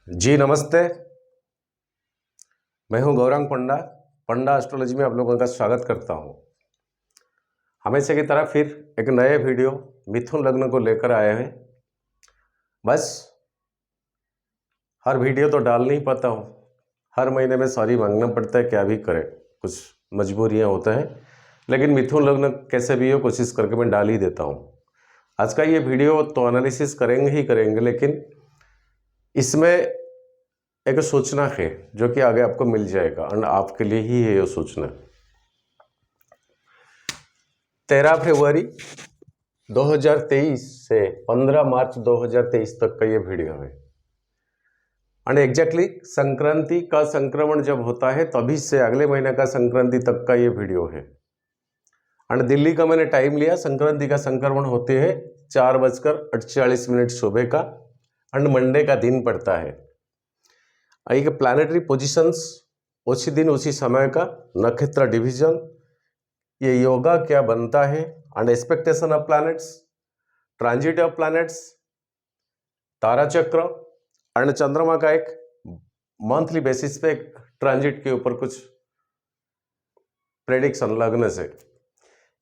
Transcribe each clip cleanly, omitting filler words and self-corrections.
जी नमस्ते। मैं हूं गौरांग पंडा। पंडा एस्ट्रोलॉजी में आप लोगों का स्वागत करता हूं। हमेशा की तरह फिर एक नए वीडियो मिथुन लग्न को लेकर आए हैं। बस हर वीडियो तो डाल नहीं पाता हूं, हर महीने में सॉरी मांगना पड़ता है, क्या भी करें, कुछ मजबूरियां होता है। लेकिन मिथुन लग्न कैसे भी हो कोशिश करके मैं डाल ही देता हूं। आज का ये वीडियो तो एनालिसिस करेंगे ही करेंगे, लेकिन इसमें एक सूचना है जो कि आगे आपको मिल जाएगा और आपके लिए ही है ये सूचना। 13 फरवरी 2023 से 15 मार्च 2023 तक का ये वीडियो है। और एग्जैक्टली संक्रांति का संक्रमण जब होता है तभी से अगले महीने का संक्रांति तक का ये वीडियो है। और दिल्ली का मैंने टाइम लिया, संक्रांति का संक्रमण होते हैं 4:48 सुबह का, और मंडे का दिन पड़ता है। एक प्लानिटरी पोजिशंस उसी दिन उसी समय का, नक्षत्र डिवीजन, ये योगा क्या बनता है, and expectation of planets, transit of planets, तारा चक्र, और चंद्रमा का एक मंथली बेसिस पे एक ट्रांजिट के ऊपर कुछ प्रेडिक्शन लगने से,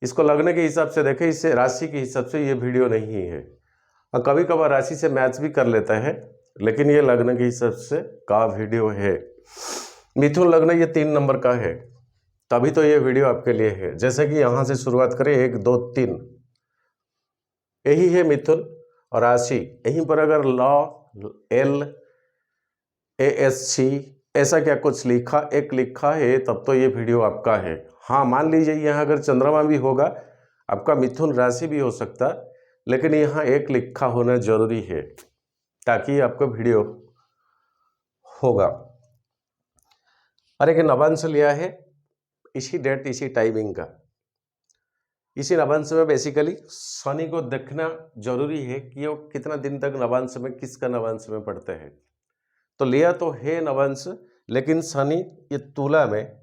इसको लगने के हिसाब से देखें, इससे राशि के हिसाब से ये वीडियो नहीं है। और कभी कभार राशि से मैच भी कर लेता है, लेकिन ये लगने के हिसाब से का वीडियो है। मिथुन लग्न ये 3 नंबर का है, तभी तो ये वीडियो आपके लिए है। जैसे कि यहां से शुरुआत करें, 1 2 3, यही है मिथुन और राशि। यहीं पर अगर LASC ऐसा क्या कुछ एक लिखा है, तब तो ये वीडियो आपका है। हाँ, मान लीजिए यहाँ अगर चंद्रमा भी होगा, आपका मिथुन राशि भी हो सकता, लेकिन यहाँ एक लिखा होना जरूरी है ताकि आपको वीडियो होगा। और एक नवांश लिया है इसी डेट इसी टाइमिंग का। इसी नवांश में बेसिकली शनि को देखना जरूरी है कि वो कितना दिन तक नवांश में, किसका नवांश में पड़ते हैं। तो लिया तो है नवांश, लेकिन शनि ये तुला में,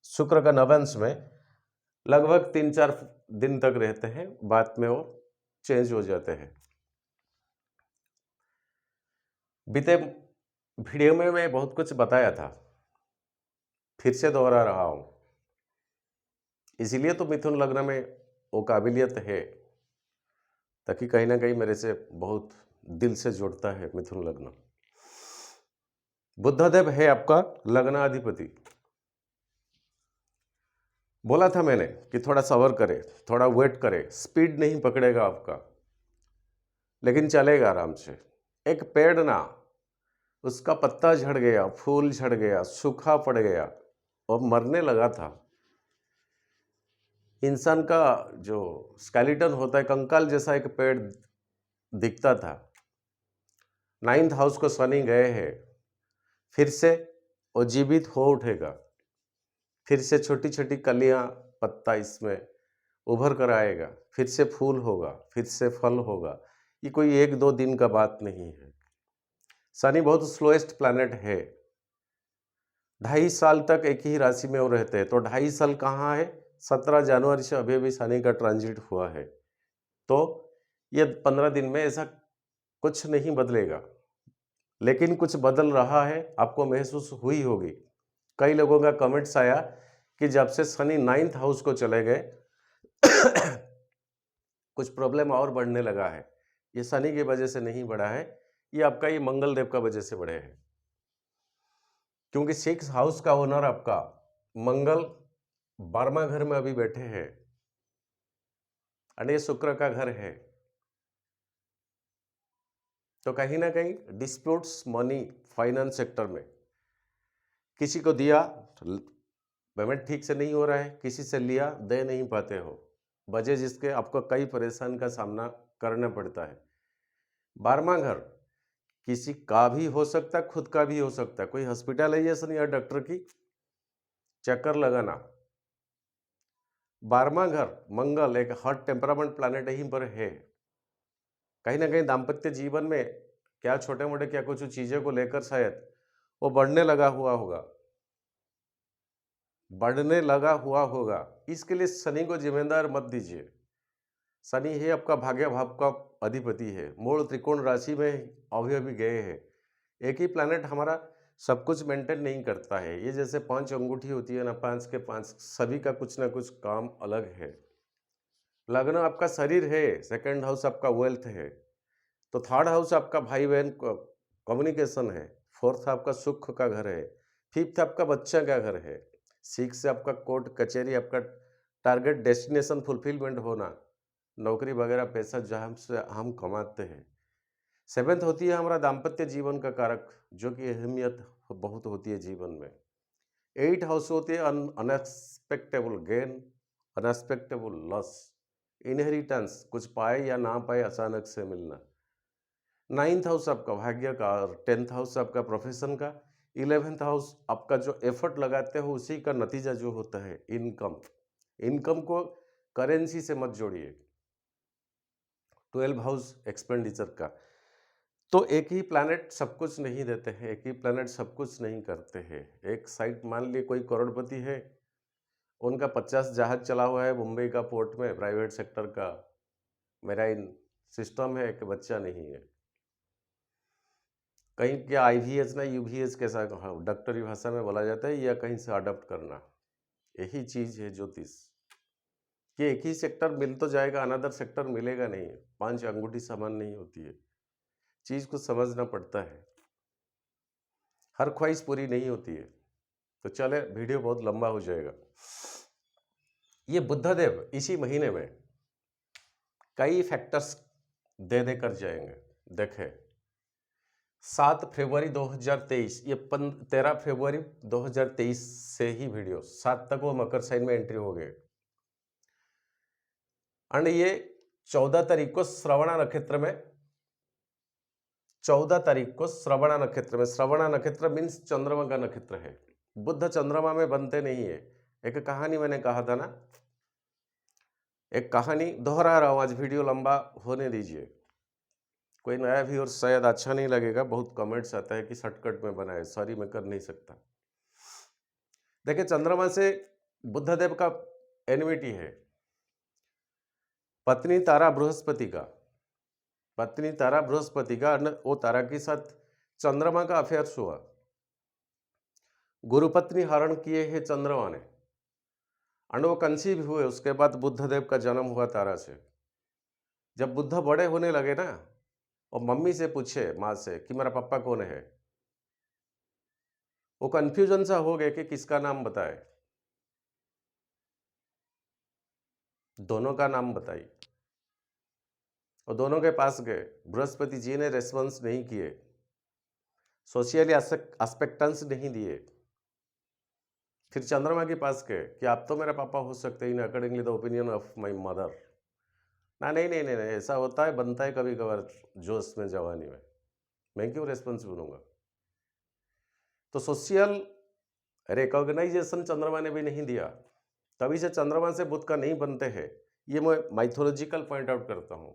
शुक्र का नवांश में लगभग 3-4 दिन तक रहते हैं, बाद में वो चेंज हो जाते हैं। बीते वीडियो में मैं बहुत कुछ बताया था, फिर से दोहरा रहा हूं। इसीलिए तो मिथुन लग्न में वो काबिलियत है, ताकि कहीं ना कहीं मेरे से बहुत दिल से जुड़ता है मिथुन लग्न। बुधदेव है आपका लग्नाधिपति। बोला था मैंने कि थोड़ा सबर करे, थोड़ा वेट करे, स्पीड नहीं पकड़ेगा आपका, लेकिन चलेगा आराम से। एक पेड़ ना, उसका पत्ता झड़ गया, फूल झड़ गया, सूखा पड़ गया और मरने लगा था। इंसान का जो स्केलेटन होता है, कंकाल जैसा एक पेड़ दिखता था। 9th हाउस को शनि गए हैं, फिर से वो जीवित हो उठेगा, फिर से छोटी छोटी कलियां, पत्ता इसमें उभर कर आएगा, फिर से फूल होगा, फिर से फल होगा। ये कोई 1-2 दिन का बात नहीं है। शनि बहुत स्लोएस्ट प्लैनेट है। 2.5 साल तक एक ही राशि में वो रहते हैं, तो 2.5 साल कहाँ है? 17 जनवरी से अभी अभी शनि का ट्रांजिट हुआ है, तो ये 15 दिन में ऐसा कुछ नहीं बदलेगा, लेकिन कुछ बदल रहा है, आपको महसूस हुई होगी। कई लोगों का कमेंट्स आया कि जब से शनि 9th हाउस को चले गए कुछ प्रॉब्लम और बढ़ने लगा है। ये शनि की वजह से नहीं बढ़ा है, ये आपका ये मंगल देव का वजह से बढ़े हैं, क्योंकि 6th हाउस का ओनर आपका मंगल 12वां घर में अभी बैठे हैं, और ये शुक्र का घर है। तो कहीं ना कहीं डिस्प्यूट्स, मनी, फाइनेंस सेक्टर में किसी को दिया, पेमेंट ठीक से नहीं हो रहा है, किसी से लिया, दे नहीं पाते हो, वजह जिसके आपको कई परेशानी का सामना करना पड़ता है। 12वां घर किसी का भी हो सकता, खुद का भी हो सकता, कोई हॉस्पिटलाइजेशन या डॉक्टर की चक्कर लगाना। 12वां घर मंगल एक हॉट टेम्परामेंट प्लैनेट यहीं पर है। कहीं ना कहीं दाम्पत्य जीवन में क्या छोटे मोटे क्या कुछ चीज़ों को लेकर शायद वो बढ़ने लगा हुआ होगा। इसके लिए शनि को जिम्मेदार मत दीजिए। शनि है आपका भाग्य भाव का अधिपति है, मूल त्रिकोण राशि में अभी अभी गए हैं, एक ही प्लैनेट हमारा सब कुछ मेंटेन नहीं करता है। ये जैसे 5 अंगूठी होती है ना, 5 के 5 सभी का कुछ ना कुछ काम अलग है। लग्न आपका शरीर है, सेकंड हाउस आपका वेल्थ है, तो थर्ड हाउस आपका भाई बहन कम्युनिकेशन है, फोर्थ आपका सुख का घर है, फिफ्थ आपका बच्चा का घर है, सिक्स से आपका कोर्ट कचहरी, आपका टारगेट डेस्टिनेशन फुलफिलमेंट होना, नौकरी वगैरह पैसा जहाँ से हम कमाते हैं। सेवेंथ होती है हमारा दाम्पत्य जीवन का कारक, जो कि अहमियत बहुत होती है जीवन में। 8 हाउस होते हैं unexpectable gain, unexpectable loss, inheritance, कुछ पाए या ना पाए अचानक से मिलना। 9th हाउस आपका भाग्य का और 10th हाउस आपका प्रोफेशन का। 11th हाउस आपका जो एफर्ट लगाते हो उसी का नतीजा जो होता है इनकम। इनकम को करेंसी से मत जोड़िए। 12 हाउस एक्सपेंडिचर का। तो एक ही प्लैनेट सब कुछ नहीं देते हैं, एक ही प्लैनेट सब कुछ नहीं करते हैं। एक साइड मान लिए कोई करोड़पति है, उनका 50 जहाज चला हुआ है मुंबई का पोर्ट में, प्राइवेट सेक्टर का मेराइन सिस्टम है, कि बच्चा नहीं है। कहीं क्या IVS ना UVS कैसा डॉक्टरी भाषा में बोला जाता है, या कहीं से अडॉप्ट करना, यही चीज है ज्योतिष, कि एक ही सेक्टर मिल तो जाएगा, अनदर सेक्टर मिलेगा नहीं। 5 अंगूठी समान नहीं होती है, चीज को समझना पड़ता है, हर ख्वाहिश पूरी नहीं होती है। तो चले, वीडियो बहुत लंबा हो जाएगा। ये बुद्धदेव इसी महीने में कई फैक्टर्स दे देकर जाएंगे। देखें, 7 फरवरी 2023, ये 13 फरवरी 2023 से ही वीडियो 7 तक वो मकर साइन में एंट्री हो गए। एंड ये 14 तारीख को श्रवणा नक्षत्र में, 14 तारीख को श्रवणा नक्षत्र में, श्रवणा नक्षत्र मीन्स चंद्रमा का नक्षत्र है। बुद्ध चंद्रमा में बनते नहीं है। एक कहानी मैंने कहा था ना, एक कहानी दोहरा रहा हूं, आज वीडियो लंबा होने दीजिए। कोई नया व्यूअर शायद अच्छा नहीं लगेगा, बहुत कमेंट्स आता है कि शॉर्टकट में बनाए, सॉरी मैं कर नहीं सकता। देखिए, चंद्रमा से बुद्धदेव का एनिमिटी है। पत्नी तारा बृहस्पति का, पत्नी तारा बृहस्पति का, वो तारा के साथ चंद्रमा का अफेयर्स हुआ। गुरुपत्नी हरण किए हैं चंद्रमा ने, और वो कंसीव हुए। उसके बाद बुद्धदेव का जन्म हुआ तारा से। जब बुद्ध बड़े होने लगे ना, और मम्मी से पूछे, माँ से, कि मेरा पापा कौन है, वो कंफ्यूजन सा हो गए कि किसका नाम बताए। दोनों का नाम बताई, और दोनों के पास गए। बृहस्पति जी ने रेस्पॉन्स नहीं किए, सोशियली एक्सपेक्टेंस नहीं दिए। फिर चंद्रमा के पास गए कि आप तो मेरा पापा हो सकते हैं, in accordingly the opinion of my mother. ना, नहीं नहीं नहीं नहीं, ऐसा होता है, बनता है कभी कभार जोश में, जवानी में, मैं क्यों रेस्पॉन्स बनूंगा। तो सोशल रिकॉग्नाइजेशन चंद्रमा ने भी नहीं दिया, तभी से चंद्रमा से बुध का नहीं बनते हैं। ये मैं माइथोलॉजिकल पॉइंट आउट करता हूं।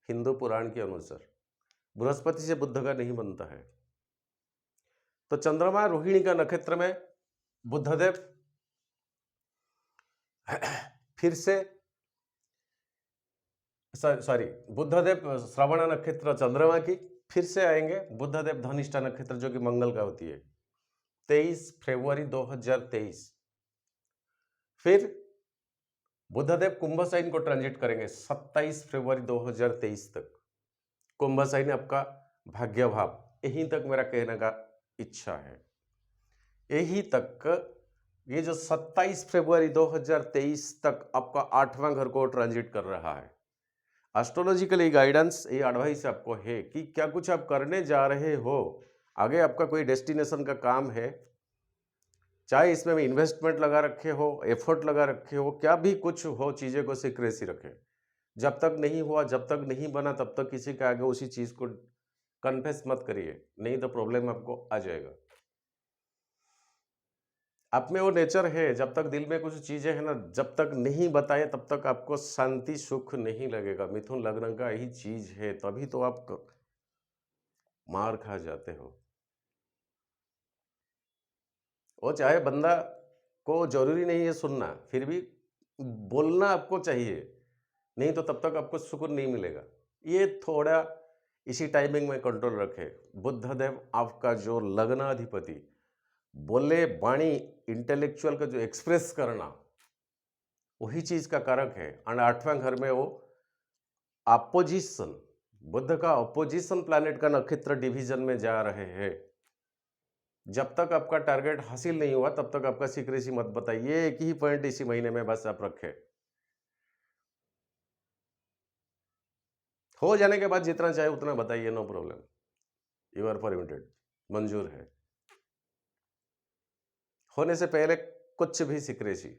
हिंदू पुराण के अनुसार बृहस्पति से बुद्ध का नहीं बनता है। तो चंद्रमा रोहिणी का नक्षत्र में बुद्धदेव फिर से, सॉरी, बुद्धदेव श्रवण नक्षत्र चंद्रमा की फिर से आएंगे। बुद्धदेव धनिष्ठा नक्षत्र, जो कि मंगल का होती है, 23 फरवरी 2023। फिर बुद्धदेव कुंभ साइन को ट्रांजिट करेंगे 27 फरवरी 2023 तक। कुंभ साइन आपका भाग्य भाव, यहीं तक मेरा कहने का इच्छा है, यही तक। ये जो 27 फरवरी 2023 तक आपका 8वां घर को ट्रांजिट कर रहा है। एस्ट्रोलॉजिकली गाइडेंस, ये एडवाइस आपको है कि क्या कुछ आप करने जा रहे हो, आगे आपका कोई डेस्टिनेशन का काम है, चाहे इसमें इन्वेस्टमेंट लगा रखे हो, एफर्ट लगा रखे हो, क्या भी कुछ हो, चीज़ें को सीक्रेसी रखें। जब तक नहीं हुआ, जब तक नहीं बना, तब तक किसी के आगे उसी चीज़ को कन्फेस मत करिए, नहीं तो प्रॉब्लम आपको आ जाएगा। आप में वो नेचर है, जब तक दिल में कुछ चीज़ें हैं ना, जब तक नहीं बताए तब तक आपको शांति सुख नहीं लगेगा। मिथुन लग्न का यही चीज़ है, तभी तो आप मार खा जाते हो। वो चाहे बंदा को जरूरी नहीं है सुनना, फिर भी बोलना आपको चाहिए, नहीं तो तब तक आपको सुकून नहीं मिलेगा। ये थोड़ा इसी टाइमिंग में कंट्रोल रखे। बुद्धदेव आपका जो लग्नाधिपति, बोले वाणी इंटेलेक्चुअल का जो एक्सप्रेस करना, वही चीज का कारक है। और 8वें घर में वो अपोजिशन, बुध का अपोजिशन प्लैनेट का नक्षत्र डिवीजन में जा रहे हैं। जब तक आपका टारगेट हासिल नहीं हुआ तब तक आपका सीक्रेसी मत बताइए। एक ही पॉइंट इसी महीने में बस आप रखें। हो जाने के बाद जितना चाहे उतना बताइए, no problem, you are permitted, मंजूर है। होने से पहले कुछ भी सीक्रेसी,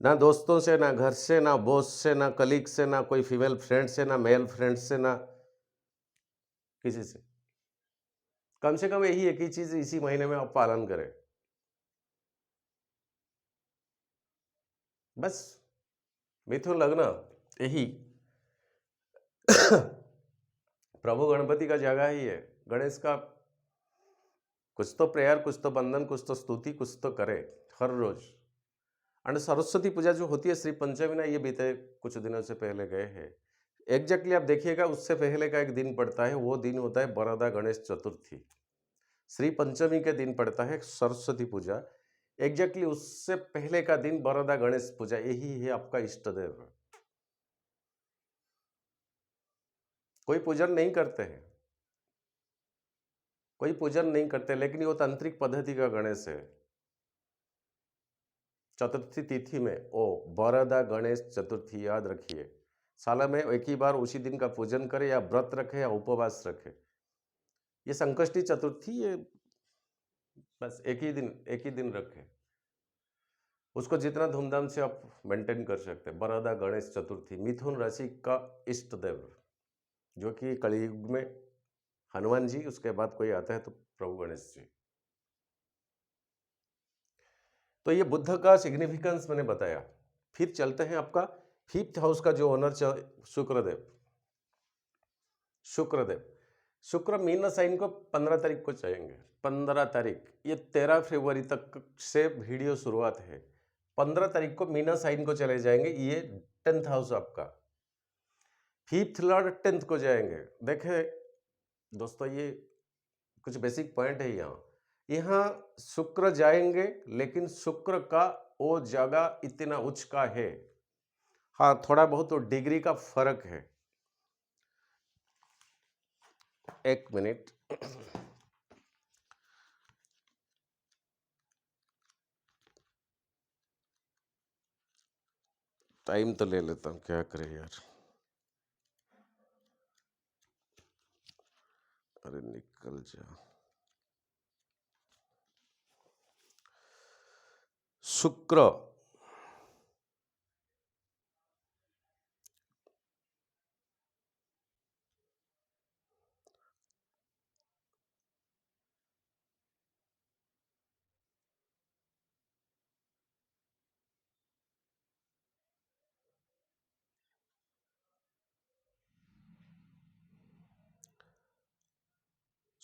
ना दोस्तों से, ना घर से, ना बॉस से, ना कलीग से, ना कोई फीमेल फ्रेंड से, ना मेल फ्रेंड से, ना किसी से। कम से कम यही एक ही चीज इसी महीने में आप पालन करें बस। मिथुन लग्न, यही प्रभु गणपति का जगह ही है। गणेश का कुछ तो प्रेयर, कुछ तो बंधन, कुछ तो स्तुति, कुछ तो करे हर रोज। और सरस्वती पूजा जो होती है श्री पंचमी ना, ये बीते कुछ दिनों से पहले गए हैं। एग्जैक्टली आप देखिएगा, उससे पहले का एक दिन पड़ता है, वो दिन होता है बरदा गणेश चतुर्थी। श्री पंचमी के दिन पड़ता है सरस्वती पूजा, एग्जैक्टली उससे पहले का दिन बरदा गणेश पूजा। यही है आपका इष्ट देव। कोई पूजन नहीं करते हैं, कोई पूजन नहीं करते, लेकिन वो तांत्रिक पद्धति का गणेश है। चतुर्थी तिथि में ओ बरदा गणेश चतुर्थी याद रखिए। साल में एक ही बार उसी दिन का पूजन करे, या व्रत रखे, या उपवास रखे। ये संकष्टी चतुर्थी, ये बस एक ही दिन रखे। उसको जितना धूमधाम से आप मेंटेन कर सकते हैं। बरदा गणेश चतुर्थी, मिथुन राशि का इष्ट देव, जो कि कलयुग में हनुमान जी, उसके बाद कोई आता है तो प्रभु गणेश जी। तो ये बुद्ध का सिग्निफिकेंस मैंने बताया। फिर चलते हैं आपका 5th हाउस का जो ओनर शुक्रदेव। शुक्र मीन साइन को 15 तारीख को चाहेंगे। 15 तारीख, ये 13 फरवरी तक से वीडियो शुरुआत है। 15 तारीख को मीना साइन को चले जाएंगे। ये 10th हाउस आपका, 5th लॉर्ड 10th को जाएंगे। देखें दोस्तों, ये कुछ बेसिक पॉइंट है। यहाँ शुक्र जाएंगे, लेकिन शुक्र का वो जगह इतना उच्च का है, हाँ थोड़ा बहुत तो डिग्री का फर्क है। एक मिनट, टाइम तो ले लेता हूँ, क्या करे यार। अरे निकल जा। शुक्र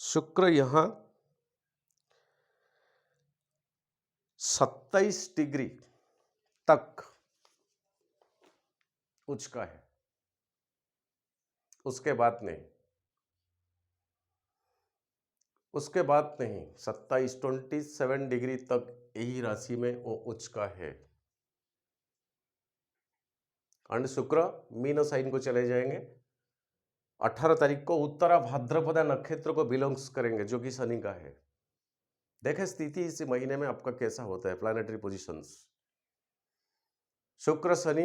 शुक्र यहां 27 डिग्री तक उच्च का है, उसके बाद नहीं, उसके बाद नहीं। 27 डिग्री तक यही राशि में वो उच्च का है। और शुक्र मीन साइन को चले जाएंगे। 18 तारीख को उत्तरा भाद्रपदा नक्षत्र को बिलोंग्स करेंगे, जो कि शनि का है। देखें स्थिति इस महीने में आपका कैसा होता है। प्लैनेटरी पोजीशंस, शुक्र शनि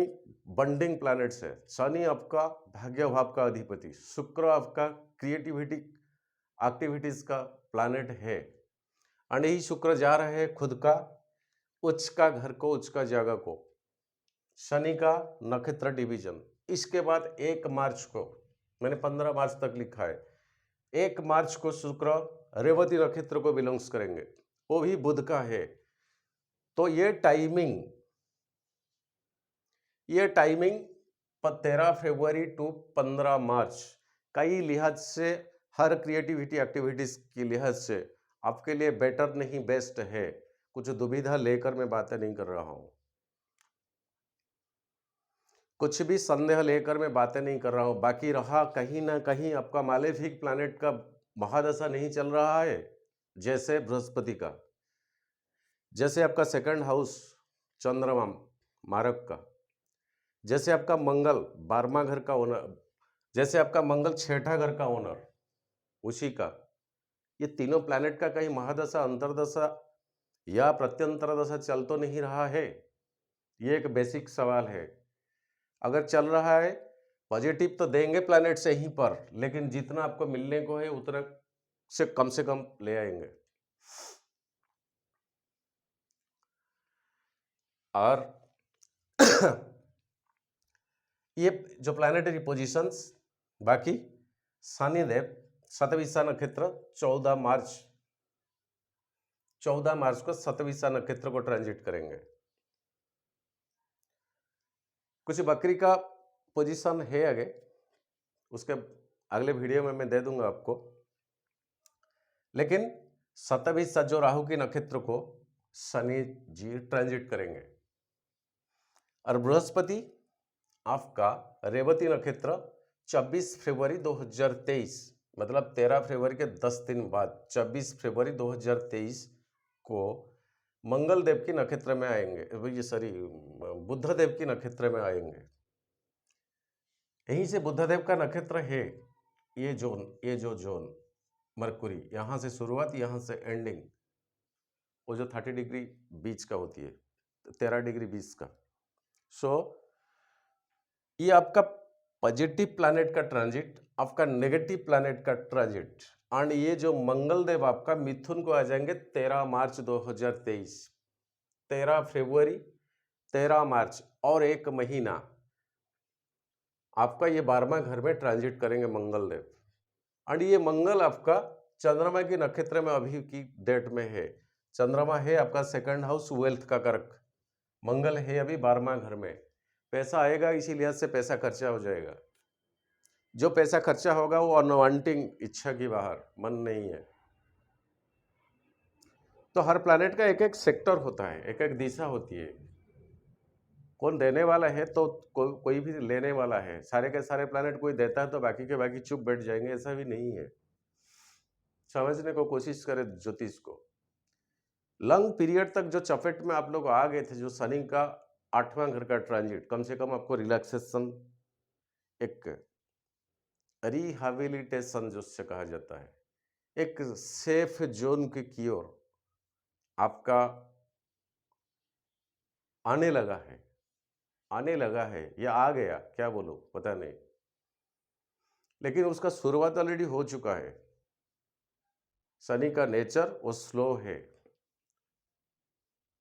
बंडिंग प्लैनेट्स है। शनि आपका भाग्य भाव का अधिपति, शुक्र आपका क्रिएटिविटी एक्टिविटीज का प्लैनेट है। और यही शुक्र जा रहे हैं खुद का उच्च का घर को, उच्च का जगह को, शनि का नक्षत्र डिवीजन। इसके बाद 1 मार्च को, मैंने 15 मार्च तक लिखा है, 1 मार्च को शुक्र रेवती नक्षत्र को बिलोंग्स करेंगे, वो भी बुध का है। तो ये टाइमिंग 13 फरवरी टू 15 मार्च कई लिहाज से, हर क्रिएटिविटी एक्टिविटीज की लिहाज से आपके लिए बेटर नहीं बेस्ट है। कुछ दुविधा लेकर मैं बातें नहीं कर रहा हूं। कुछ भी संदेह लेकर मैं बातें नहीं कर रहा हूं। बाकी रहा कहीं ना कहीं आपका मालेफिक प्लैनेट का महादशा नहीं चल रहा है, जैसे बृहस्पति का, जैसे आपका सेकंड हाउस चंद्रमा मारक का, जैसे आपका मंगल 12वां घर का ओनर, जैसे आपका मंगल 6ठा घर का ओनर उसी का, ये तीनों प्लैनेट का कहीं महादशा अंतरदशा या प्रत्यंतर दशा चल तो नहीं रहा है? ये एक बेसिक सवाल है। अगर चल रहा है, पॉजिटिव तो देंगे प्लैनेट से ही पर, लेकिन जितना आपको मिलने को है उतना से कम ले आएंगे। और ये जो प्लैनेटरी पोजीशंस, बाकी शनिदेव शतभिषा नक्षत्र 14 मार्च को शतभिषा नक्षत्र को ट्रांजिट करेंगे। कुछ बकरी का पोजीशन है आगे, उसके अगले वीडियो में मैं दे दूंगा आपको। लेकिन शतभिषा जो राहु के नक्षत्र को शनि जी ट्रांजिट करेंगे, और बृहस्पति आपका रेवती नक्षत्र 26 फरवरी 2023, मतलब 13 फरवरी के 10 दिन बाद 26 फरवरी 2023 को मंगल देव की नक्षत्र में आएंगे, ये सॉरी बुध देव की नक्षत्र में आएंगे। यहीं से बुध देव का नक्षत्र है, ये जो जोन मरकुरी, यहाँ से शुरुआत यहाँ से एंडिंग, वो जो 30 डिग्री बीच का होती है, 13 डिग्री बीच का। सो ये आपका पॉजिटिव प्लैनेट का ट्रांजिट, आपका नेगेटिव प्लैनेट का ट्रांजिट, एंड ये जो मंगल देव आपका मिथुन को आ जाएंगे 13 मार्च 2023, 13 फरवरी 13 मार्च, और एक महीना आपका ये 12वां घर में ट्रांजिट करेंगे मंगल देव। एंड ये मंगल आपका चंद्रमा के नक्षत्र में अभी की डेट में है। चंद्रमा है आपका सेकंड हाउस वेल्थ का कारक, मंगल है अभी 12वां घर में। पैसा आएगा, इसी लिहाज से पैसा खर्चा हो जाएगा। जो पैसा खर्चा होगा वो अनवांटिंग, इच्छा की बाहर, मन नहीं है। तो हर प्लैनेट का एक एक सेक्टर होता है, एक एक दिशा होती है। कौन देने वाला है तो कोई भी लेने वाला है। सारे के सारे प्लैनेट कोई देता है तो बाकी के बाकी चुप बैठ जाएंगे, ऐसा भी नहीं है। समझने को कोशिश करें ज्योतिष को। लंग पीरियड तक जो चपेट में आप लोग आ गए थे, जो शनि का 8वां घर का ट्रांजिट, कम से कम आपको रिलैक्सेशन, एक रिहैबिलिटेशन जिससे कहा जाता है, एक सेफ जोन की ओर आपका आने लगा है या आ गया, क्या बोलो पता नहीं, लेकिन उसका शुरुआत ऑलरेडी हो चुका है। शनि का नेचर वो स्लो है,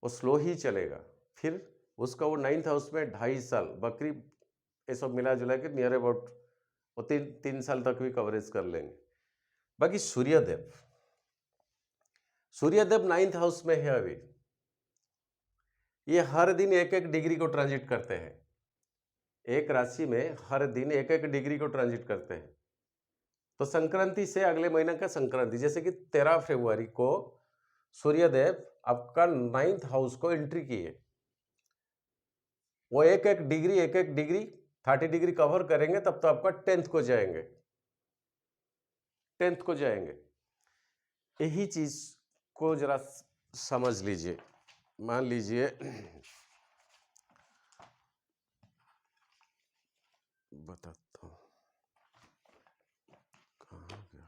वो स्लो ही चलेगा। फिर उसका वो 9th हाउस में 2.5 साल, बकरी ये सब मिला जुला के नियर अबाउट वो 3 साल तक भी कवरेज कर लेंगे। बाकी सूर्यदेव 9th हाउस में है अभी। ये हर दिन 1-1 डिग्री को ट्रांजिट करते हैं, एक राशि में हर दिन 1-1 डिग्री को ट्रांजिट करते हैं। तो संक्रांति से अगले महीने का संक्रांति, जैसे कि 13 फरवरी को सूर्यदेव आपका 9th हाउस को एंट्री किए, वो 1-1 डिग्री 30 डिग्री कवर करेंगे, तब तो आपका 10th को जाएंगे। यही चीज को जरा समझ लीजिए। मान लीजिए बताता हूं कहाँ गया,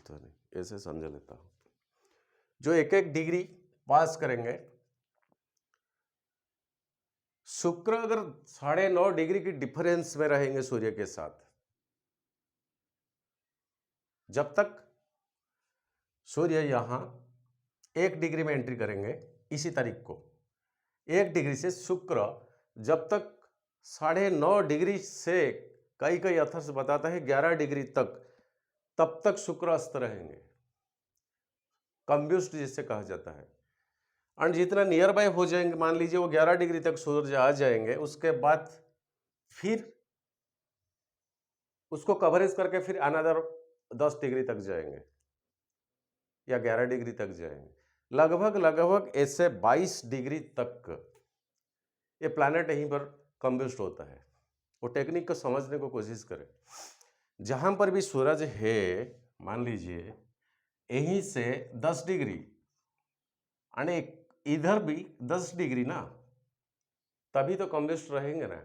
नहीं, ऐसे समझ लेता हूं। जो 1-1 डिग्री पास करेंगे, शुक्र अगर 9.5 डिग्री की डिफरेंस में रहेंगे सूर्य के साथ, जब तक सूर्य यहां 1 डिग्री में एंट्री करेंगे इसी तारीख को, 1 डिग्री से शुक्र जब तक 9.5 डिग्री से कई अथर्स बताता है 11 डिग्री तक, तब तक शुक्र अस्त रहेंगे, कंब्यूस्ट जिसे कहा जाता है। और जितना नियर बाय हो जाएंगे, मान लीजिए वो 11 डिग्री तक सूरज आ जाएंगे, उसके बाद फिर उसको कवरेज करके फिर अनदर 10 डिग्री तक जाएंगे या 11 डिग्री तक जाएंगे, लगभग ऐसे 22 डिग्री तक ये प्लैनेट यहीं पर कंब्यूस्ट होता है। वो टेक्निक को समझने को कोशिश करें। जहां पर भी सूरज है, मान लीजिए यहीं से 10 डिग्री और इधर भी 10 डिग्री ना, तभी तो कंब्यूस्ट रहेंगे ना।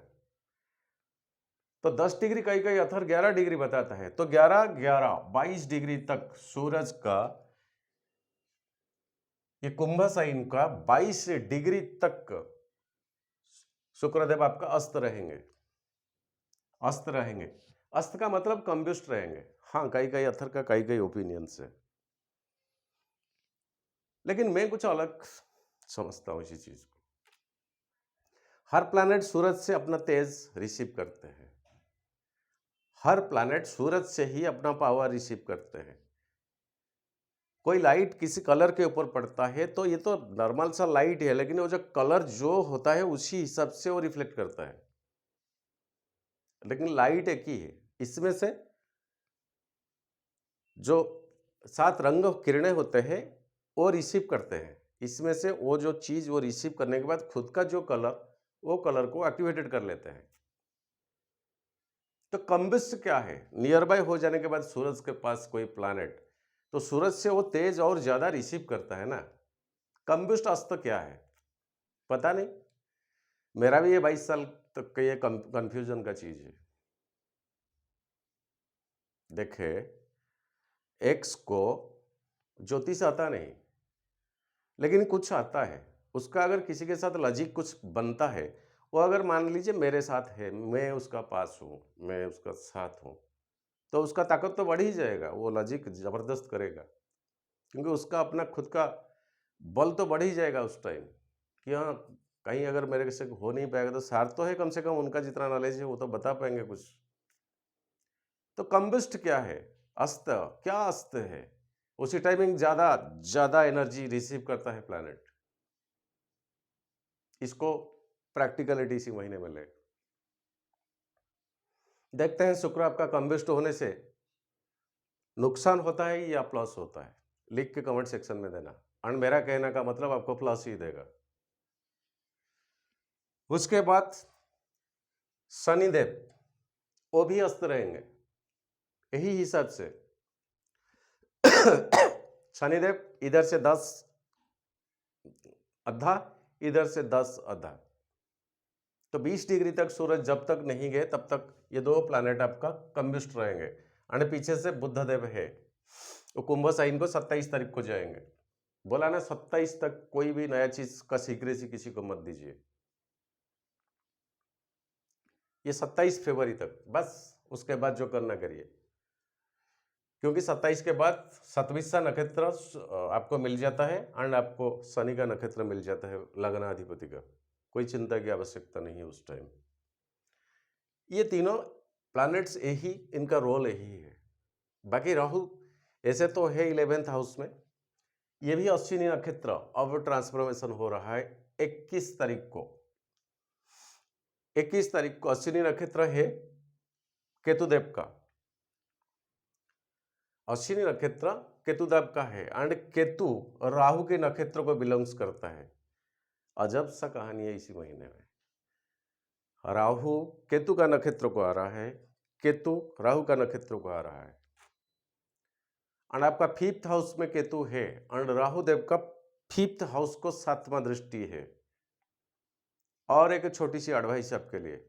तो 10 डिग्री कई अथर 11 डिग्री बताता है, तो 22 डिग्री तक सूरज का, ये कुंभ साइन का 22 डिग्री तक शुक्रदेव आपका अस्त रहेंगे। अस्त रहेंगे, अस्त का मतलब कंब्यूस्ट रहेंगे। हाँ, कई अथर का कई ओपिनियन है, लेकिन मैं कुछ अलग समझता हूं इसी चीज को। हर प्लैनेट सूरज से अपना तेज रिसीव करते हैं, हर प्लैनेट सूरज से ही अपना पावर रिसीव करते हैं। कोई लाइट किसी कलर के ऊपर पड़ता है तो ये तो नॉर्मल सा लाइट है, लेकिन वो जो कलर जो होता है उसी हिसाब से वो रिफ्लेक्ट करता है। लेकिन लाइट एक ही है। इसमें से जो 7 रंग किरणें होते हैं वो रिसीव करते हैं। इसमें से वो जो चीज वो रिसीव करने के बाद खुद का जो कलर, वो कलर को एक्टिवेटेड कर लेते हैं। तो कंबिस्ट क्या है? नियर बाय हो जाने के बाद सूरज के पास कोई प्लैनेट, तो सूरज से वो तेज और ज्यादा रिसीव करता है ना। कंबिस्ट अस्त क्या है पता नहीं। मेरा भी ये 22 साल तक का ये कंफ्यूजन का चीज है। देखे, एक्स को ज्योतिष आता नहीं, लेकिन कुछ आता है। उसका अगर किसी के साथ लॉजिक कुछ बनता है, वो अगर मान लीजिए मेरे साथ है, मैं उसका पास हूँ, मैं उसका साथ हूँ, तो उसका ताकत तो बढ़ ही जाएगा, वो लॉजिक जबरदस्त करेगा, क्योंकि उसका अपना खुद का बल तो बढ़ ही जाएगा उस टाइम कि हाँ, कहीं अगर मेरे से हो नहीं पाएगा तो सार तो है, कम से कम उनका जितना नॉलेज है वो तो बता पाएंगे कुछ। तो कंबिस्ट क्या है? अस्त। क्या अस्त है? उसी टाइमिंग ज्यादा ज्यादा एनर्जी रिसीव करता है प्लैनेट। इसको प्रैक्टिकलिटी इसी महीने में ले देखते हैं। शुक्र आपका कंबिस्ट होने से नुकसान होता है या प्लस होता है, लिख के कमेंट सेक्शन में देना। और मेरा कहने का मतलब आपको प्लस ही देगा। उसके बाद शनिदेव, वो भी अस्त रहेंगे यही हिसाब से। शनिदेव इधर से 10 अद्धा, इधर से 10 अद्धा, तो 20 डिग्री तक सूरज जब तक नहीं गए तब तक ये दो प्लैनेट आपका कंबिस्ट रहेंगे। और पीछे से बुधदेव है, वो कुंभ साइन को 27 तारीख को जाएंगे। बोला ना, 27 तक कोई भी नया चीज का सीक्रेसी किसी को मत दीजिए। ये 27 फरवरी तक बस, उसके बाद जो करना करिए, क्योंकि 27 के बाद सतविसा नक्षत्र आपको मिल जाता है और आपको शनि का नक्षत्र मिल जाता है लग्नाधिपति का। कोई चिंता की आवश्यकता नहीं है उस टाइम। ये तीनों प्लैनेट्स यही, इनका रोल यही है। बाकी राहु ऐसे तो है 11th हाउस में, ये भी अश्विनी नक्षत्र अब ट्रांसफॉर्मेशन हो रहा है 21 तारीख को। 21 तारीख को अश्विनी नक्षत्र है केतुदेव का। अश्विनी नक्षत्र केतुदेव का है एंड केतु राहु के नक्षत्र को बिलोंग्स करता है। अजब सा कहानी है इसी महीने में। राहु केतु का नक्षत्र को आ रहा है, केतु राहु का नक्षत्र को आ रहा है। और आपका 5th हाउस में केतु है और राहु देव का 5th हाउस को 7वां दृष्टि है। और एक छोटी सी एडवाइस आपके लिए,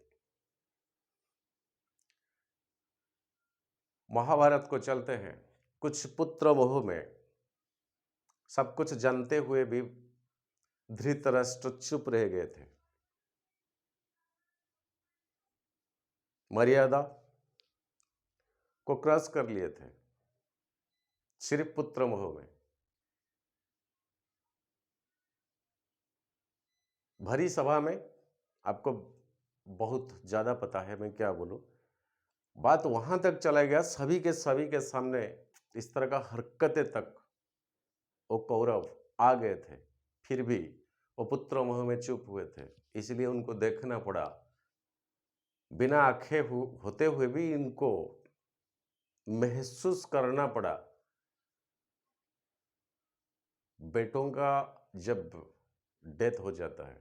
महाभारत को चलते हैं। कुछ पुत्र मोह में सब कुछ जानते हुए भी धृतराष्ट्र चुप रह गए थे। मर्यादा को क्रॉस कर लिए थे सिर्फ पुत्र मोह में। भरी सभा में आपको बहुत ज़्यादा पता है मैं क्या बोलूँ, बात वहाँ तक चला गया, सभी के सामने इस तरह का हरकतें तक वो कौरव आ गए थे, फिर भी वो पुत्र मोह में चुप हुए थे, इसलिए उनको देखना पड़ा। बिना आंखें होते हुए भी इनको महसूस करना पड़ा। बेटों का जब डेथ हो जाता है,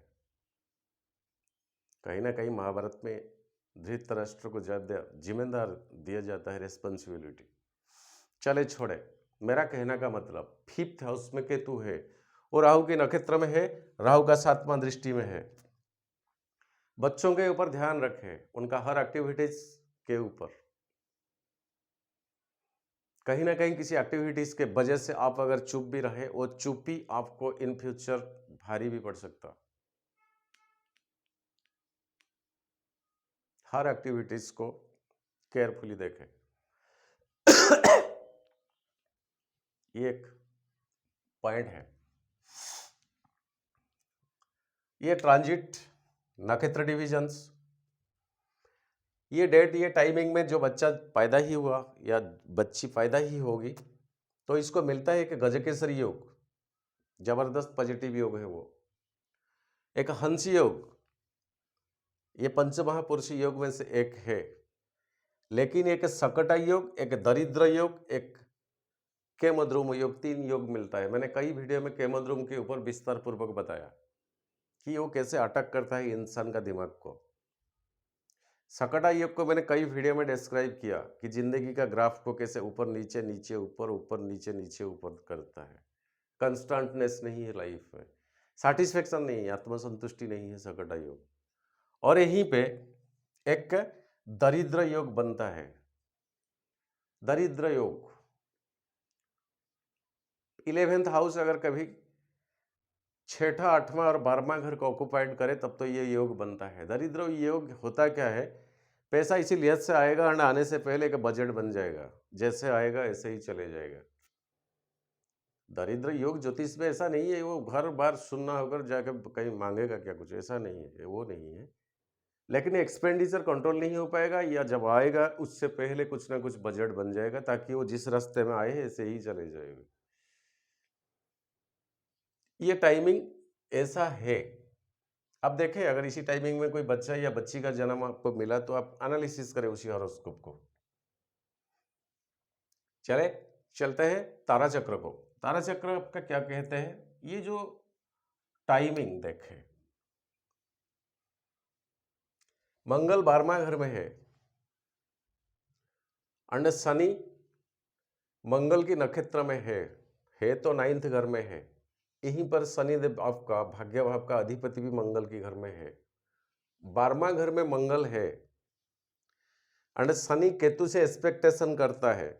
कहीं ना कहीं महाभारत में धृतराष्ट्र को ज्यादा जिम्मेदार दिया जाता है, रेस्पॉन्सिबिलिटी। चले छोड़े, मेरा कहना का मतलब 5th हाउस में केतु है और राहु के नक्षत्र में है, राहु का 7वां दृष्टि में है। बच्चों के ऊपर ध्यान रखें, उनका हर एक्टिविटीज के ऊपर। कहीं ना कहीं किसी एक्टिविटीज के वजह से आप अगर चुप भी रहे, वो चुप्पी आपको इन फ्यूचर भारी भी पड़ सकता। हर एक्टिविटीज को केयरफुली देखें। ये एक पॉइंट है। ये ट्रांजिट, नक्षत्र डिविजन्स, ये डेट, ये टाइमिंग में जो बच्चा पैदा ही हुआ या बच्ची पैदा ही होगी, तो इसको मिलता है एक गजकेसरी योग, जबरदस्त पॉजिटिव योग है वो। एक हंस योग, ये पंचमहापुरुष योग में से एक है, लेकिन एक सकटा योग, एक दरिद्र योग, एक केमद्रुम योग, 3 योग मिलता है। मैंने कई वीडियो में केमद्रुम के ऊपर विस्तार पूर्वक बताया कि वो कैसे अटैक करता है इंसान का दिमाग को। सकटा योग को मैंने कई वीडियो में डिस्क्राइब किया कि जिंदगी का ग्राफ को कैसे ऊपर नीचे, नीचे ऊपर, ऊपर नीचे, नीचे ऊपर करता है। कंस्टेंटनेस नहीं है लाइफ में, सेटिस्फेक्शन नहीं है, आत्मसंतुष्टि नहीं है सकटा योग। और यहीं पे एक दरिद्र योग बनता है। दरिद्र योग 11th हाउस अगर कभी 6ठा, 8वां और 12वां घर को ऑक्युपाइड करे तब तो ये योग बनता है। दरिद्र योग होता क्या है, पैसा इसी लिहाज से आएगा और आने से पहले एक बजट बन जाएगा, जैसे आएगा ऐसे ही चले जाएगा। दरिद्र योग ज्योतिष में ऐसा नहीं है वो घर बार सुनना होकर जाकर कहीं मांगेगा क्या, कुछ ऐसा नहीं है, वो नहीं है। लेकिन एक्सपेंडिचर कंट्रोल नहीं हो पाएगा, या जब आएगा उससे पहले कुछ ना कुछ बजट बन जाएगा ताकि वो जिस रास्ते में आए ऐसे ही चले जाएगा। ये टाइमिंग ऐसा है। अब देखें, अगर इसी टाइमिंग में कोई बच्चा या बच्ची का जन्म आपको मिला तो आप एनालिसिस करें उसी हॉरोस्कोप को। चलते हैं तारा चक्र को। तारा चक्र आपका क्या कहते हैं, ये जो टाइमिंग देखें, मंगल 12वां घर में है और शनि मंगल की नक्षत्र में है तो 9th घर में है। यहीं पर शनिदेव आपका भाग्य भाव का अधिपति भी मंगल के घर में है। 12वां घर में मंगल है और शनि केतु से एक्सपेक्टेशन करता है।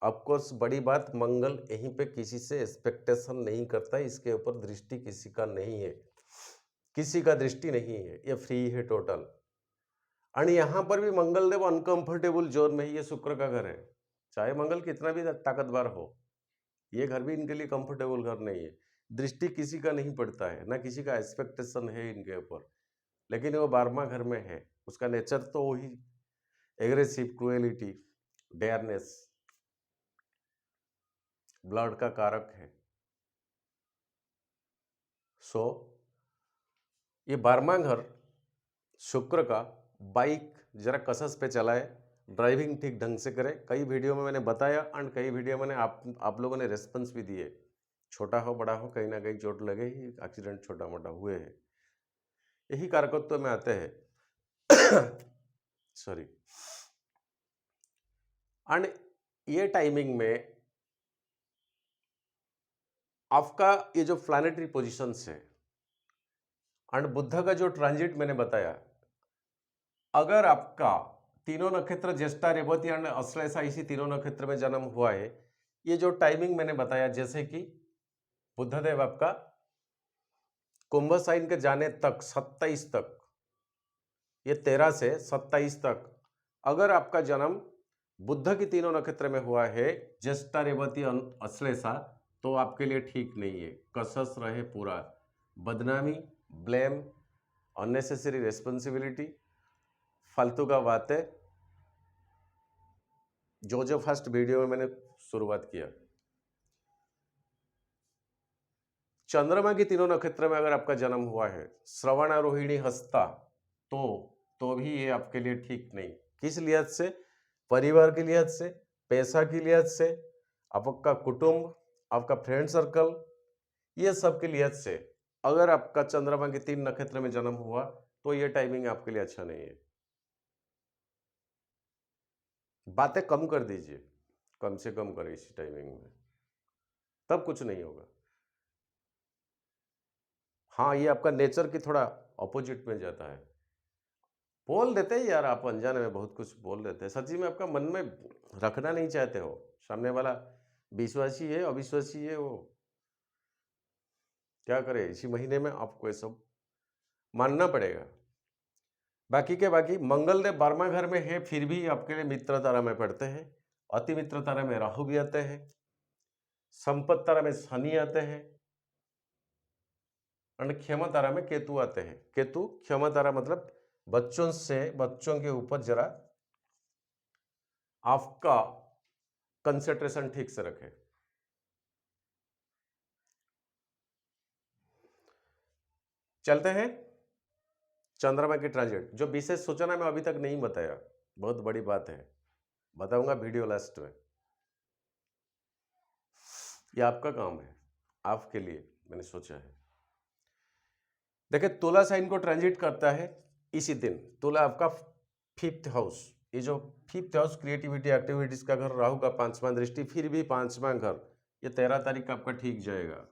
ऑफकोर्स बड़ी बात, मंगल यहीं पे किसी से एक्सपेक्टेशन नहीं करता, इसके ऊपर दृष्टि किसी का नहीं है, किसी का दृष्टि नहीं है, ये फ्री है टोटल। और यहाँ पर भी मंगल देव अनकंफर्टेबल जोन में ही, ये शुक्र का घर है। चाहे मंगल कितना भी ताकतवर हो, ये घर भी इनके लिए कंफर्टेबल घर नहीं है। दृष्टि किसी का नहीं पड़ता है, ना किसी का एक्सपेक्टेशन है इनके ऊपर, लेकिन वो 12वां घर में है। उसका नेचर तो वही एग्रेसिव, क्रुएलिटी, डेयरनेस, ब्लड का कारक है। सो ये 12वां घर शुक्र का, बाइक जरा कसस पे चलाए, ड्राइविंग ठीक ढंग से करे। कई वीडियो में मैंने बताया और कई वीडियो में आप लोगों ने रेस्पॉन्स भी दिए। छोटा हो बड़ा हो, कहीं ना कहीं चोट लगे ही, एक्सीडेंट छोटा मोटा हुए हैं, यही कारकत्व में आते हैं। सॉरी। एंड ये टाइमिंग में आपका ये जो प्लैनेटरी पोजीशंस है एंड बुध का जो ट्रांजिट मैंने बताया, अगर आपका तीनों नक्षत्र ज्येष्ठा, रेवती एंड अश्लेषा इसी तीनों नक्षत्र में जन्म हुआ है, ये जो टाइमिंग मैंने बताया, जैसे कि बुधदेव आपका कुंभ साइन के जाने तक 27 तक, ये 13 से 27 तक, अगर आपका जन्म बुध की तीनों नक्षत्र में हुआ है, ज्येष्ठा, रेवती, अश्लेषा, तो आपके लिए ठीक नहीं है। कसस रहे पूरा, बदनामी, ब्लेम, अननेसेसरी रिस्पॉन्सिबिलिटी, फालतू का बातें, जो फर्स्ट वीडियो में मैंने शुरुआत किया। चंद्रमा की तीनों नक्षत्र में अगर आपका जन्म हुआ है, श्रवण, रोहिणी, हस्ता, तो भी ये आपके लिए ठीक नहीं। किस लिहाज से? परिवार की लिहाज से, पैसा की लिहाज से, आपका कुटुंब, आपका फ्रेंड सर्कल, ये सब के लिहाज से अगर आपका चंद्रमा के 3 नक्षत्र में जन्म हुआ तो ये टाइमिंग आपके लिए अच्छा नहीं है। बातें कम कर दीजिए, कम से कम करें इस टाइमिंग में, तब कुछ नहीं होगा। हाँ, ये आपका नेचर की थोड़ा ऑपोजिट में जाता है। बोल देते हैं यार, आप अनजाने में बहुत कुछ बोल देते हैं, सच्ची में आपका मन में रखना नहीं चाहते हो। सामने वाला विश्वासी है, अविश्वासी है, वो क्या करे, इसी महीने में आपको ये सब मानना पड़ेगा। बाकी के बाकी मंगल देव 12वां घर में है, फिर भी आपके लिए मित्र तारा में पड़ते हैं। अति मित्र तारा में राहु भी आते हैं, संपत्ति तारा में शनि आते हैं और क्षमा तारा में केतु आते हैं। केतु क्षमा तारा मतलब बच्चों के ऊपर जरा आपका कंसंट्रेशन ठीक से रखें। चलते हैं चंद्रमा की ट्रांजिट। जो विशेष सूचना मैं अभी तक नहीं बताया, बहुत बड़ी बात है, बताऊंगा वीडियो लास्ट में। यह आपका काम है, आपके लिए मैंने सोचा है। देखिए, तुला साइन को ट्रांजिट करता है इसी दिन। तुला आपका 5th हाउस, ये जो 5th हाउस क्रिएटिविटी एक्टिविटीज का घर, राहु का 5वां दृष्टि, फिर भी 5वां घर, ये 13 तारीख का आपका ठीक जाएगा।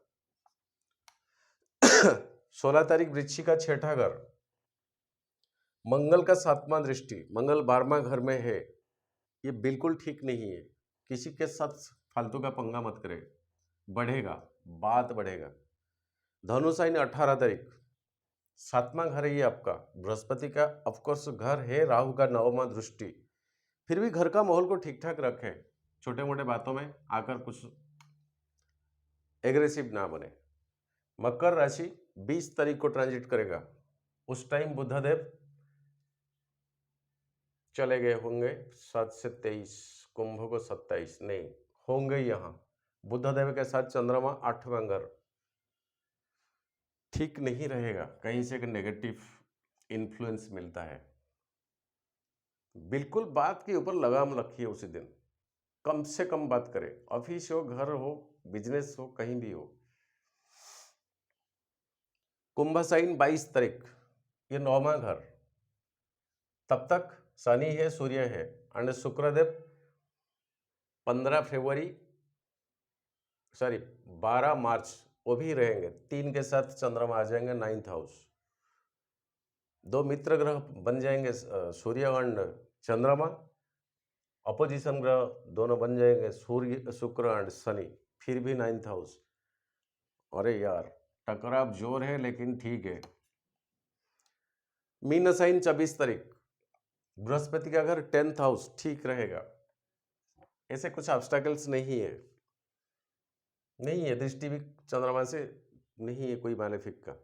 16 तारीख वृश्चिक का 6ठा घर, मंगल का 7वां दृष्टि, मंगल 12वां घर में है, ये बिल्कुल ठीक नहीं है। किसी के साथ फालतू का पंगा मत करे, बढ़ेगा, बात बढ़ेगा। धनु साइन 18 तारीख, 7वां घर है ये आपका, बृहस्पति का ऑफकोर्स घर है, राहु का 9वां दृष्टि। फिर भी घर का माहौल को ठीक ठाक रखें, छोटे मोटे बातों में आकर कुछ एग्रेसिव ना बने। मकर राशि 20 तारीख को ट्रांजिट करेगा, उस टाइम बुधदेव चले गए होंगे 7 से 23, कुंभ को 27 नहीं होंगे यहाँ। बुधदेव के साथ चंद्रमा 8वां घर, ठीक नहीं रहेगा, कहीं से एक नेगेटिव इन्फ्लुएंस मिलता है। बिल्कुल बात के ऊपर लगाम रखिए, उसी दिन कम से कम बात करें, ऑफिस हो, घर हो, बिजनेस हो, कहीं भी हो। कुंभ साइन 22 तारीख, ये 9वां घर, तब तक शनि है, सूर्य है, और शुक्रदेव 12 मार्च वो भी रहेंगे। 3 के साथ चंद्रमा आ जाएंगे 9th हाउस, 2 मित्र ग्रह बन जाएंगे, सूर्य और चंद्रमा। अपोजिशन ग्रह दोनों बन जाएंगे, सूर्य, शुक्र और शनि, फिर भी 9th हाउस। अरे यार, टकराव जोर है, लेकिन ठीक है। मीन साइन 24 तारीख, बृहस्पति का घर 10th हाउस, ठीक रहेगा, ऐसे कुछ ऑब्स्टेकल्स नहीं है, दृष्टि भी चंद्रमा से नहीं है कोई मैलेफिक का।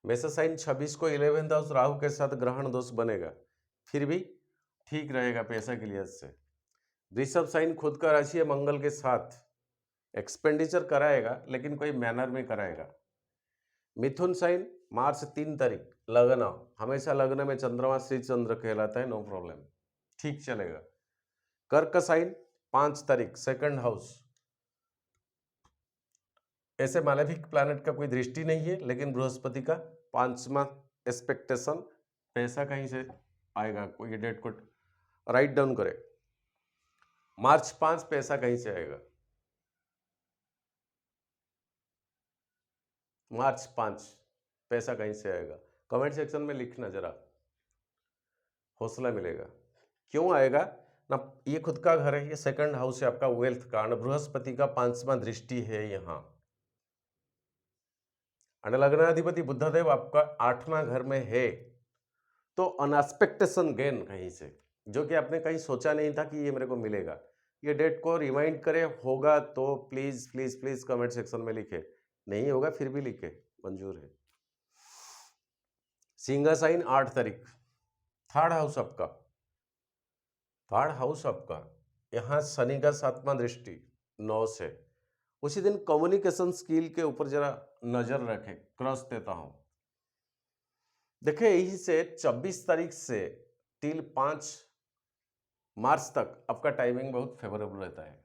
मेष साइन 26 को 11th हाउस राहु के साथ ग्रहण दोष बनेगा, फिर भी ठीक रहेगा पैसा के लिहाज से। वृषभ साइन खुद का राशि है, मंगल के साथ एक्सपेंडिचर कराएगा, लेकिन कोई मैनर में कराएगा। मिथुन साइन मार्च 3 तारीख, लग्न, हमेशा लग्न में चंद्रमा श्री चंद्र कहलाता है, नो प्रॉब्लम, ठीक चलेगा। कर्क साइन 5 तारीख, 2nd हाउस, ऐसे मालेफिक प्लैनेट का कोई दृष्टि नहीं है, लेकिन बृहस्पति का 5वां एक्सपेक्टेशन, पैसा कहीं से आएगा, कोई डेट को राइट डाउन करे, मार्च 5 पैसा कहीं से आएगा, मार्च 5 पैसा कहीं से आएगा। कमेंट सेक्शन में लिखना, जरा हौसला मिलेगा। क्यों आएगा ना, ये खुद का घर है, ये 2nd हाउस है आपका वेल्थ का, बृहस्पति का 5वां दृष्टि है यहाँ, लग्नाधिपति बुधदेव आपका 8वां घर में है, तो अनएक्सपेक्टेशन गेन कहीं से, जो कि आपने कहीं सोचा नहीं था कि ये मेरे को मिलेगा, ये डेट को रिमाइंड करे। होगा तो please please please comment section में लिखे, नहीं होगा फिर भी लिखे, मंजूर है। सिंह साइन 8 तारीख, थर्ड हाउस आपका, थर्ड हाउस आपका, यहाँ शनि का 7वां दृष्टि 9 से। उसी दिन कम्युनिकेशन स्किल के ऊपर जरा नजर रखें, क्रॉस देता हूं। देखिए यही से 24 तारीख से टिल 5 मार्च तक आपका टाइमिंग बहुत फेवरेबल रहता है।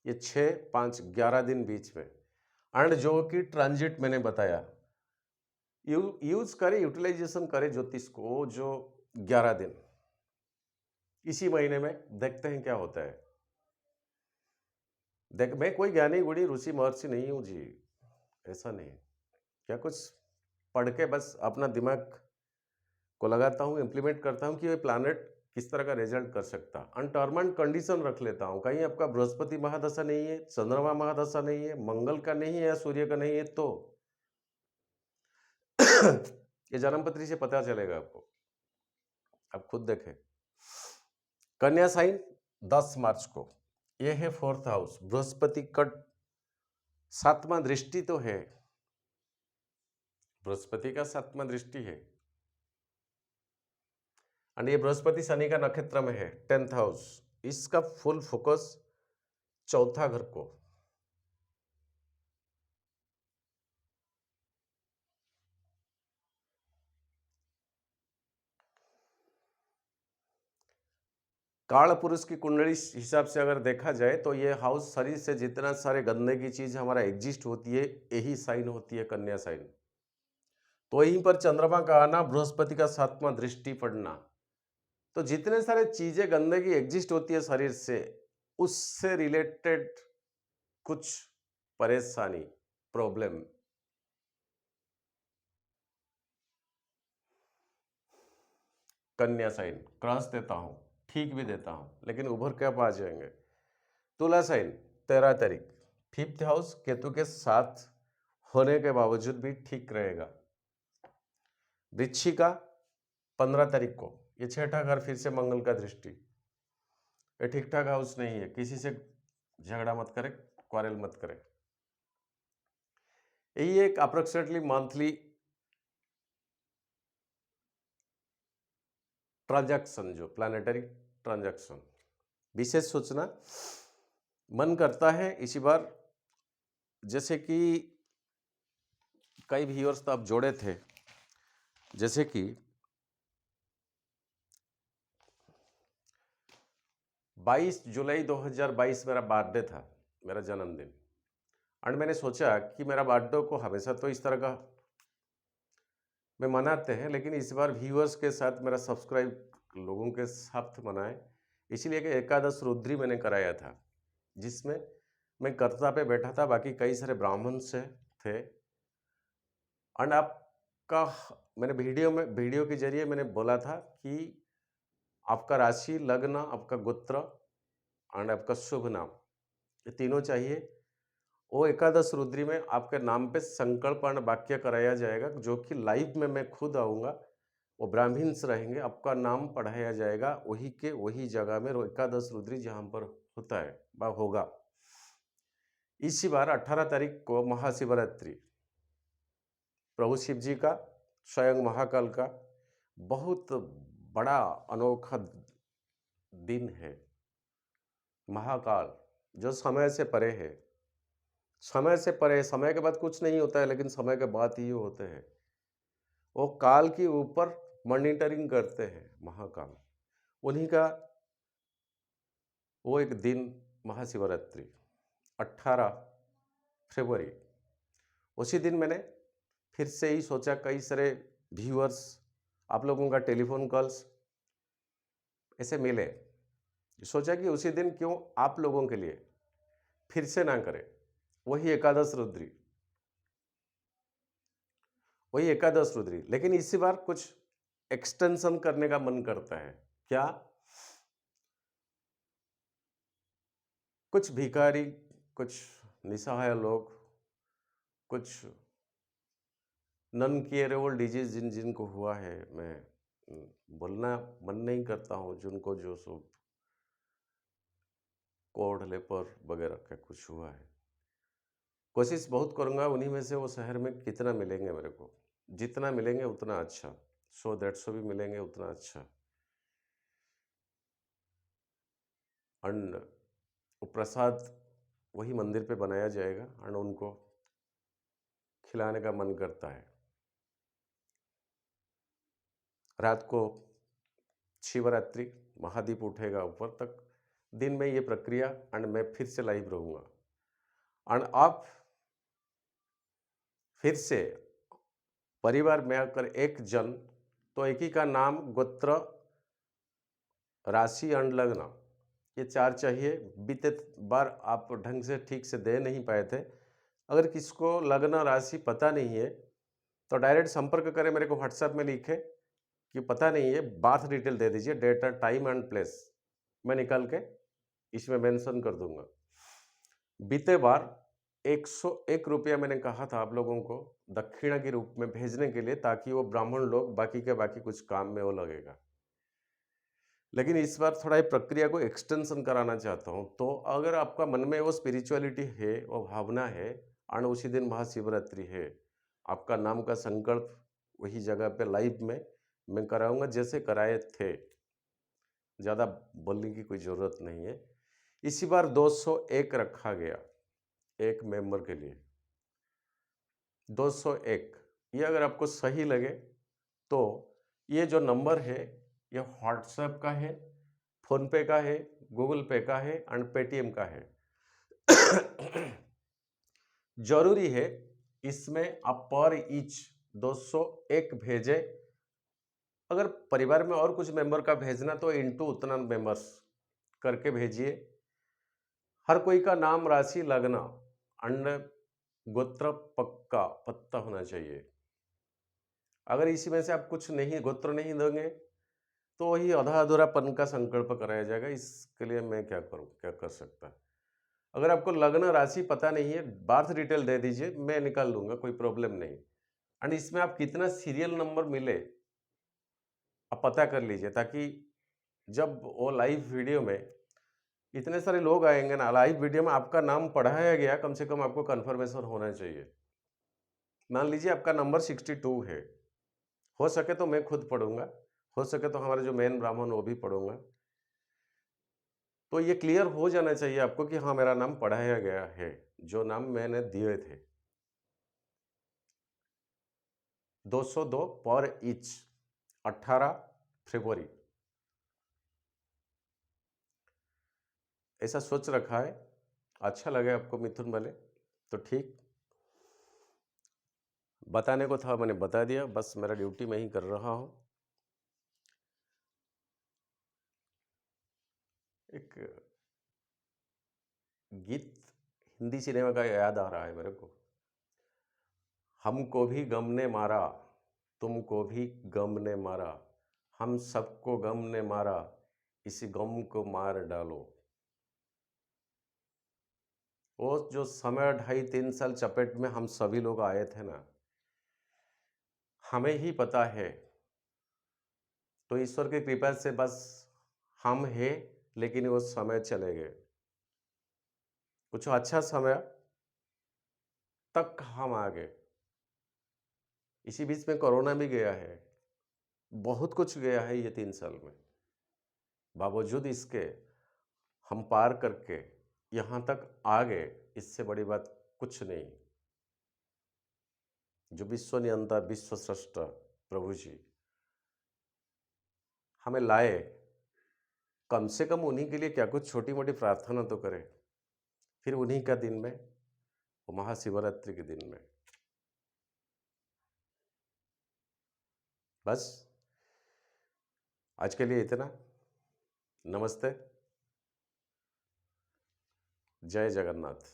ये 6, 5, 11 दिन बीच में, एंड जो कि ट्रांजिट मैंने बताया, यूज करें, यूटिलाइजेशन करें ज्योतिष को, जो 11 दिन इसी महीने में देखते हैं क्या होता है। देख, मैं कोई ज्ञानी गुणी ऋषि महर्षि नहीं हूं जी, ऐसा नहीं। क्या कुछ पढ़ के बस अपना दिमाग को लगाता हूँ, इम्प्लीमेंट करता हूँ कि ये प्लानट किस तरह का रिजल्ट कर सकता, टर्म एंड कंडीशन रख लेता हूँ। कहीं आपका बृहस्पति महादशा नहीं है, चंद्रमा महादशा नहीं है, मंगल का नहीं है या सूर्य का नहीं है, तो ये जन्मपत्री से पता चलेगा आपको, आप खुद देखें। कन्या साइन 10 मार्च को, यह है 4th हाउस, बृहस्पति कट 7वां दृष्टि तो है, बृहस्पति का 7वां दृष्टि है, और ये बृहस्पति शनि का नक्षत्र में है 10th हाउस। इसका फुल फोकस 4था घर को। काल पुरुष की कुंडली हिसाब से अगर देखा जाए तो ये हाउस, शरीर से जितना सारे गंदे की चीज हमारा एग्जिस्ट होती है, यही साइन होती है कन्या साइन। तो यहीं पर चंद्रमा का आना, बृहस्पति का 7वां दृष्टि पड़ना, तो जितने सारे चीजें गंदगी एग्जिस्ट होती है शरीर से, उससे रिलेटेड कुछ परेशानी, प्रॉब्लम, कन्या साइन क्रॉस देता हूं, ठीक भी देता हूं, लेकिन उभर के आप आ जाएंगे। तुला साइन 13 तारीख, 5th हाउस केतु के साथ होने के बावजूद भी ठीक रहेगा। वृश्चिका 15 तारीख को, ये 6ठा घर, फिर से मंगल का दृष्टि, ये ठीक ठाक हाउस नहीं है, किसी से झगड़ा मत करे, क्वारल मत करे। यही एक अप्रोक्सीमेटली मंथली ट्रांजैक्शन, जो प्लानिटरी ट्रांजैक्शन, विशेष सूचना मन करता है इसी बार, जैसे कि कई व्यूअर्स तो आप जोड़े थे, जैसे कि 22 जुलाई 2022 मेरा बर्थडे था, मेरा जन्मदिन, और मैंने सोचा कि मेरा बर्थडे को हमेशा तो इस तरह का में मनाते हैं, लेकिन इस बार व्यूअर्स के साथ, मेरा सब्सक्राइब लोगों के साथ मनाए, इसीलिए कि एकादश रुद्री मैंने कराया था, जिसमें मैं कर्ता पे बैठा था, बाकी कई सारे ब्राह्मण से थे, और आपका मैंने वीडियो के जरिए मैंने बोला था कि आपका राशि, लग्न, आपका गोत्र और आपका शुभ नाम, ये तीनों चाहिए। वो एकादश रुद्री में आपके नाम पे संकल्प और वाक्य कराया जाएगा, जो कि लाइव में मैं खुद आऊँगा, वो ब्राह्मण्स रहेंगे, आपका नाम पढ़ाया जाएगा वही के वही जगह में, एकादश रुद्री जहाँ पर होता है वह होगा। इसी बार 18 तारीख को महाशिवरात्रि, प्रभु शिव जी का, स्वयं महाकाल का बहुत बड़ा अनोखा दिन है। महाकाल जो समय से परे है, समय से परे, समय के बाद कुछ नहीं होता है, लेकिन समय के बाद ही होते हैं। वो काल के ऊपर मॉनिटरिंग करते हैं महाकाल, उन्हीं का वो एक दिन महाशिवरात्रि 18 फरवरी। उसी दिन मैंने फिर से ही सोचा, कई सारे व्यूअर्स, आप लोगों का टेलीफोन कॉल्स ऐसे मिले, सोचा कि उसी दिन क्यों आप लोगों के लिए फिर से ना करें वही एकादश रुद्री, वही एकादश रुद्री, लेकिन इसी बार कुछ एक्सटेंशन करने का मन करता है। क्या? कुछ भिखारी, कुछ निसहाय लोग, कुछ नॉन क्योरेबल डिजीज जिनको हुआ है, मैं बोलना मन नहीं करता हूँ, जिनको जो सब कोढ़, लेपर वगैरह का कुछ हुआ है, कोशिश बहुत करूँगा उन्हीं में से वो शहर में कितना मिलेंगे मेरे को, जितना मिलेंगे उतना अच्छा, 100-150 भी मिलेंगे उतना अच्छा। एंड वो प्रसाद वही मंदिर पे बनाया जाएगा एंड उनको खिलाने का मन करता है। रात को शिवरात्रि, महादीप उठेगा ऊपर तक, दिन में ये प्रक्रिया एंड मैं फिर से लाइव रहूँगा। एंड आप फिर से परिवार में अगर एक जन, तो एक ही का नाम, गोत्र, राशि एंड लग्न, ये 4 चाहिए। बीते बार आप ढंग से ठीक से दे नहीं पाए थे। अगर किसको लग्न राशि पता नहीं है तो डायरेक्ट संपर्क करें, मेरे को व्हाट्सएप में लिखे कि पता नहीं है, बर्थ डिटेल दे दीजिए, डेट टाइम एंड प्लेस, मैं निकाल के इसमें मेंशन कर दूंगा। बीते बार 101 रुपया मैंने कहा था आप लोगों को दक्षिणा के रूप में भेजने के लिए, ताकि वो ब्राह्मण लोग बाकी के बाकी कुछ काम में वो लगेगा। लेकिन इस बार थोड़ा ये प्रक्रिया को एक्सटेंशन कराना चाहता हूँ। तो अगर आपका मन में वो स्पिरिचुअलिटी है, वो भावना है, और उसी दिन महाशिवरात्रि है, आपका नाम का संकल्प वही जगह पे लाइव में मैं कराऊंगा जैसे कराए थे। ज़्यादा बोलने की कोई ज़रूरत नहीं है। इसी बार 201 रखा गया एक मेंबर के लिए, 201। ये अगर आपको सही लगे तो ये जो नंबर है ये व्हाट्सएप का है, फ़ोनपे का है, गूगल पे का है एंड पेटीएम का है। जरूरी है इसमें आप पर ईच 201 भेजें। अगर परिवार में और कुछ मेंबर का भेजना तो इनटू उतना मेंबर्स करके भेजिए। हर कोई का नाम, राशि, लगना, अंड, गोत्र पक्का पत्ता होना चाहिए। अगर इसी में से आप कुछ नहीं, गोत्र नहीं दोगे तो वही आधा अधूरापन का संकल्प कराया जाएगा। इसके लिए मैं क्या करूं, क्या कर सकता। अगर आपको लग्न राशि पता नहीं है, बर्थ डिटेल दे दीजिए, मैं निकाल लूंगा, कोई प्रॉब्लम नहीं। एंड इसमें आप कितना सीरियल नंबर मिले आप पता कर लीजिए, ताकि जब वो लाइव वीडियो में इतने सारे लोग आएंगे ना, लाइव वीडियो में आपका नाम पढ़ाया गया, कम से कम आपको कन्फर्मेशन होना चाहिए। मान लीजिए आपका नंबर 62 है, हो सके तो मैं खुद पढ़ूंगा, हो सके तो हमारे जो मेन ब्राह्मण वो भी पढ़ूंगा। तो ये क्लियर हो जाना चाहिए आपको कि हाँ मेरा नाम पढ़ाया गया है, जो नाम मैंने दिए थे। 202 पर ईच, 18 फरवरी, ऐसा सोच रखा है। अच्छा लगे आपको मिथुन वाले तो ठीक, बताने को था मैंने बता दिया, बस मेरा ड्यूटी मैं ही कर रहा हूँ। एक गीत हिंदी सिनेमा का याद आ रहा है मेरे को। हमको भी गम ने मारा, तुमको भी गम ने मारा, हम सबको गम ने मारा, इस गम को मार डालो। वो जो समय 2.5-3 साल चपेट में हम सभी लोग आए थे ना, हमें ही पता है। तो ईश्वर की कृपा से बस हम हैं, लेकिन वो समय चले गए। कुछ अच्छा समय तक हम आ गए। इसी बीच में कोरोना भी गया है, बहुत कुछ गया है ये 3 साल में। बावजूद इसके हम पार करके यहाँ तक आ गए, इससे बड़ी बात कुछ नहीं। जो विश्व नियंता, विश्व सृष्टा प्रभु जी हमें लाए, कम से कम उन्हीं के लिए क्या कुछ छोटी मोटी प्रार्थना तो करें। फिर उन्हीं का दिन में, वो महाशिवरात्रि के दिन में, बस आज के लिए इतना। नमस्ते, जय जगन्नाथ।